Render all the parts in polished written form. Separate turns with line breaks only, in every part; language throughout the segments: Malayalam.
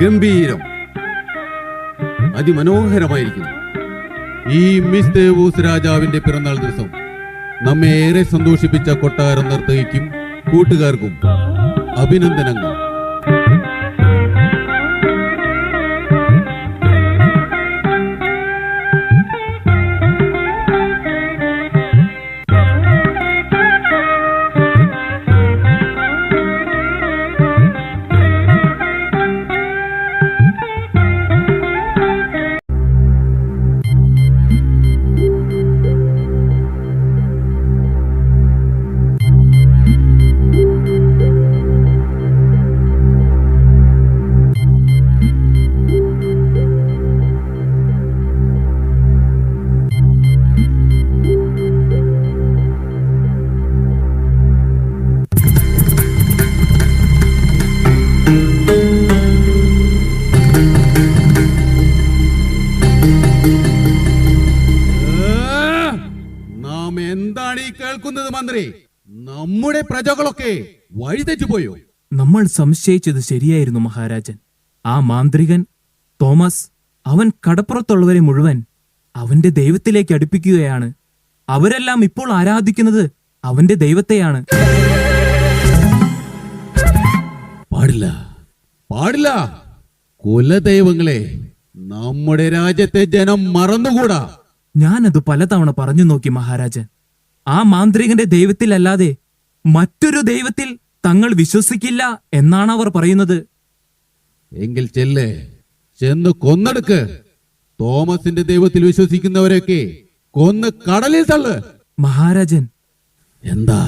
ഗംഭീരം, അതിമനോഹരമായിരിക്കുന്നു. ഈ മിസ് ദേവൂസ് രാജാവിന്റെ പിറന്നാൾ ദിവസം നമ്മെ ഏറെ സന്തോഷിപ്പിച്ച കൊട്ടാരം നർത്തകിക്കും കൂട്ടുകാർക്കും അഭിനന്ദനങ്ങൾ. എന്താണ് ഈ കേൾക്കുന്നത് മന്ത്രി? നമ്മുടെ പ്രജകളൊക്കെ വഴിതെറ്റുപോയോ?
നമ്മൾ സംശയിച്ചത് ശരിയായിരുന്നു മഹാരാജൻ. ആ മാന്ത്രികൻ തോമസ്, അവൻ കടപ്പുറത്തുള്ളവരെ മുഴുവൻ അവന്റെ ദൈവത്തിലേക്ക് അടുപ്പിക്കുകയാണ്. അവരെല്ലാം ഇപ്പോൾ ആരാധിക്കുന്നത് അവന്റെ ദൈവത്തെയാണ്.
പാടില്ല, പാടില്ല. കുലദൈവങ്ങളെ നമ്മുടെ രാജ്യത്തെ ജനം മറന്നുകൂടാ.
ഞാനത് പലതവണ പറഞ്ഞു നോക്കി മഹാരാജൻ. ആ മാന്ത്രികന്റെ ദൈവത്തിലല്ലാതെ മറ്റൊരു ദൈവത്തിൽ തങ്ങൾ വിശ്വസിക്കില്ല എന്നാണ് അവർ പറയുന്നത്.
എങ്കിൽ ചെന്ന് കൊന്നെടുക്ക്. തോമസിന്റെ ദൈവത്തിൽ വിശ്വസിക്കുന്നവരെയൊക്കെ കൊന്ന് കടലിൽ തള്ളു.
മഹാരാജൻ,
എന്താ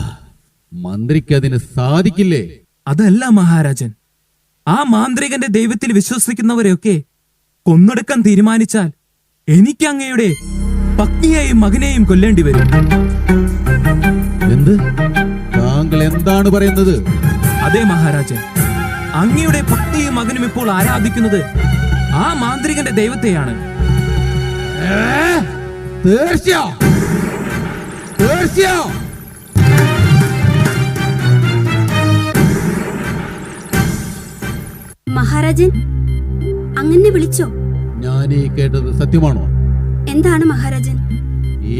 മന്ത്രിക്ക് അതിന് സാധിക്കില്ലേ?
അതല്ല മഹാരാജൻ, ആ മാന്ത്രികന്റെ ദൈവത്തിൽ വിശ്വസിക്കുന്നവരെയൊക്കെ കൊന്നെടുക്കാൻ തീരുമാനിച്ചാൽ എനിക്ക് അങ്ങയുടെ പത്നിയെയും മകനെയും കൊല്ലേണ്ടി വരും.
എന്ത്? താങ്കൾ എന്താണ് പറയുന്നത്?
അതെ മഹാരാജൻ, അങ്ങയുടെ പത്നിയും മകനും ഇപ്പോൾ ആരാധിക്കുന്നത് ആ മാന്ത്രികന്റെ ദൈവത്തെയാണ്.
മഹാരാജൻ, അങ്ങനെ വിളിച്ചോ?
ഞാൻ ഈ കേട്ടത് സത്യമാണോ?
എന്താണ് മഹാരാജൻ?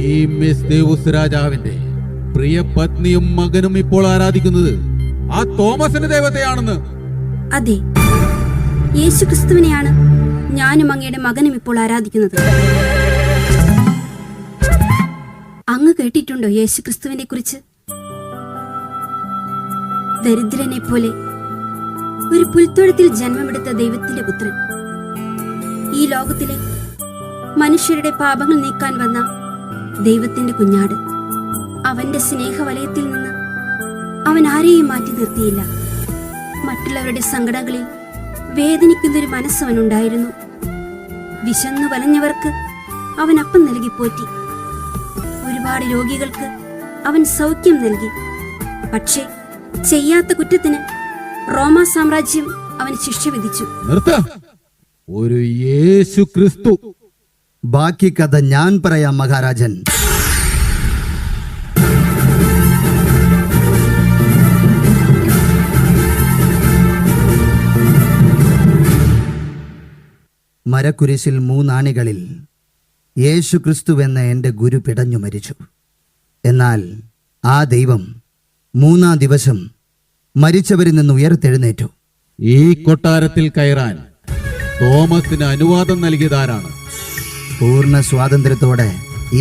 ഈ മിസ് ദേവൂസ് രാജാവിന്റെ പ്രിയ പത്നിയും മകനും ഇപ്പോൾ ആരാധിക്കുന്നത് ആ തോമസിന്റെ ദൈവത്തെയാണെന്ന്.
അതെ, യേശു ക്രിസ്തുവിനെയാണ് ഞാനും അങ്ങയുടെ മകനും ഇപ്പോൾ ആരാധിക്കുന്നത്. അങ്ങ് കേട്ടിട്ടുണ്ടോ യേശു ക്രിസ്തുവിനെ കുറിച്ച്? ദരിദ്രനെ പോലെ ഒരു പുൽത്തൊഴുത്തിൽ ജന്മമെടുത്ത ദൈവത്തിന്റെ പുത്രൻ, ഈ ലോകത്തിലെ മനുഷ്യരുടെ പാപങ്ങൾ നീക്കാൻ വന്ന ദൈവത്തിന്റെ കുഞ്ഞാട്. അവന്റെ സ്നേഹവലയത്തിൽ നിന്ന് അവൻ ആരെയും മാറ്റി നിർത്തിയില്ല. മറ്റുള്ളവരുടെ സങ്കടങ്ങളിൽ വേദനിക്കുന്നൊരു മനസ്സവനുണ്ടായിരുന്നു. വിശന്നു വലഞ്ഞവർക്ക് അവൻ അപ്പം നൽകി പോറ്റി. ഒരുപാട് രോഗികൾക്ക് അവൻ സൗഖ്യം നൽകി. പക്ഷേ ചെയ്യാത്ത കുറ്റത്തിന് റോമാ സാമ്രാജ്യം അവന് ശിക്ഷ വിധിച്ചു.
ഒരു യേശു ക്രിസ്തു.
ബാക്കി കഥ ഞാൻ പറയാം മഹാരാജൻ. മരക്കുരിശിൽ 3 ആണികളിൽ യേശു ക്രിസ്തുവെന്ന എൻ്റെ ഗുരു പിടഞ്ഞു മരിച്ചു. എന്നാൽ ആ ദൈവം 3-ാം ദിവസം മരിച്ചവരിൽ നിന്ന് ഉയർത്തെഴുന്നേറ്റു.
ഈ കൊട്ടാരത്തിൽ കയറാൻ തോമസിന് അനുവാദം നൽകിയതാരാണ്?
പൂർണ്ണ സ്വാതന്ത്ര്യത്തോടെ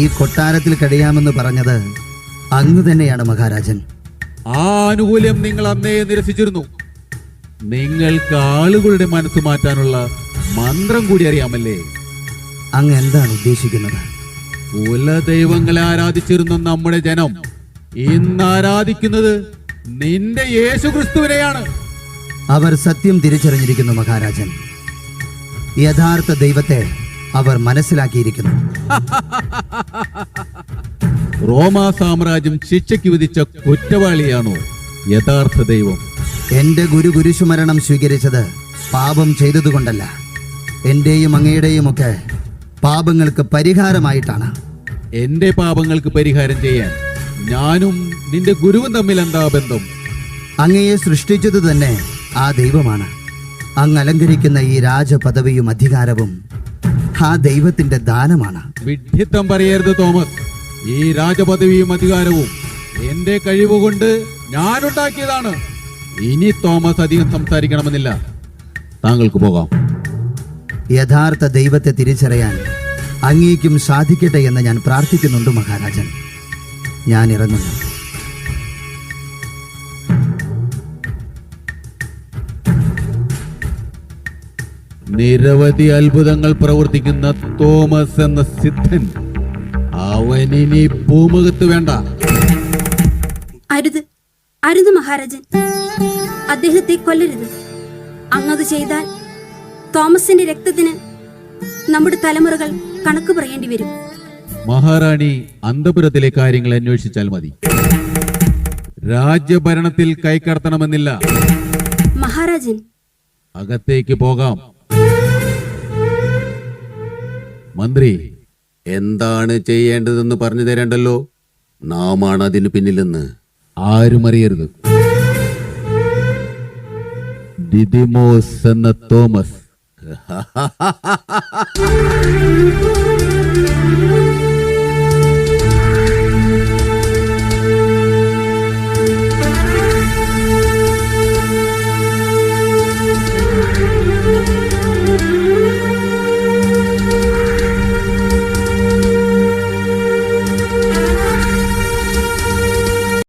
ഈ കൊട്ടാരത്തിൽ കഴിയാമെന്ന് പറഞ്ഞത് അങ്ങ് തന്നെയാണ് മഹാരാജൻ.
ആ ആനുകൂല്യം നിങ്ങൾ അന്നേ നിരസിച്ചിരുന്നു. നിങ്ങൾക്ക് ആളുകളുടെ മനസ്സ് മാറ്റാനുള്ള മന്ത്രം കൂടി അറിയാമല്ലേ?
അങ്ങ് എന്താണ് ഉദ്ദേശിക്കുന്നത്?
കുലദൈവങ്ങളെ ആരാധിച്ചിരുന്ന നമ്മുടെ ജനം ഇന്ന് ആരാധിക്കുന്നത് നിന്റെ യേശു ക്രിസ്തുവിനെയാണ്.
അവർ സത്യം തിരിച്ചറിഞ്ഞിരിക്കുന്നു മഹാരാജൻ. യഥാർത്ഥ ദൈവത്തെ അവർ മനസ്സിലാക്കിയിരിക്കുന്നു.
റോമാ സാമ്രാജ്യം ശിക്ഷയ്ക്ക് വിധിച്ച കുറ്റവാളിയാണോ യഥാർത്ഥ ദൈവം?
എന്റെ ഗുരു കുരിശുമരണം സ്വീകരിച്ചത് പാപം ചെയ്തതുകൊണ്ടല്ല, എന്റെയും അങ്ങയുടെയും ഒക്കെ പാപങ്ങൾക്ക് പരിഹാരമായിട്ടാണ്.
എന്റെ പാപങ്ങൾക്ക് പരിഹാരം ചെയ്യാൻ ഞാനും നിന്റെ ഗുരുവും തമ്മിൽ എന്താ ബന്ധം?
അങ്ങയെ സൃഷ്ടിച്ചത് തന്നെ ആ ദൈവമാണ്. അങ്ങ് അലങ്കരിക്കുന്ന ഈ രാജപദവിയും അധികാരവും ആ ദൈവത്തിന്റെ ദാനമാണ്.
വിഡ്ഢിത്തം പറയരുത് തോമസ്. ഈ രാജപദവിയും അധികാരവും എന്റെ കഴിവുകൊണ്ട് ഞാനുണ്ടാക്കിയതാണ്. ഇനി തോമസ് അധികം സംസാരിക്കണമെന്നില്ല. താങ്കൾക്ക് പോകാം.
യഥാർത്ഥ ദൈവത്തെ തിരിച്ചറിയാൻ അങ്ങേക്കും സാധിക്കട്ടെ എന്ന് ഞാൻ പ്രാർത്ഥിക്കുന്നുണ്ട് മഹാരാജൻ. ഞാൻ ഇറങ്ങുന്നു.
നിരവധി അത്ഭുതങ്ങൾ പ്രവർത്തിക്കുന്ന തോമസ് എന്ന സിദ്ധൻ അവനിനി ഭൂമുഖത്ത് വേണ്ട.
അരുത്, അരുത് മഹാരാജൻ. അദ്ദേഹത്തെ കൊല്ലരുത്. അങ്ങത് ചെയ്താൽ തോമസിന്റെ രക്തത്തിന് നമ്മുടെ തലമുറകൾ കണക്ക് പറയേണ്ടി വരും.
മഹാറാണി അന്തപുരത്തിലെ കാര്യങ്ങൾ അന്വേഷിച്ചാൽ മതി. രാജ്യഭരണത്തിൽ കൈകടത്തണമെന്നില്ല.
മഹാരാജൻ,
അകത്തേക്ക് പോകാം. മന്ത്രി, എന്താണ് ചെയ്യേണ്ടതെന്ന് പറഞ്ഞു തരേണ്ടല്ലോ. നാമാണ് അതിനു പിന്നിലെന്ന് ആരും അറിയരുത്. ഡിദിമോസ് എന്ന തോമസ്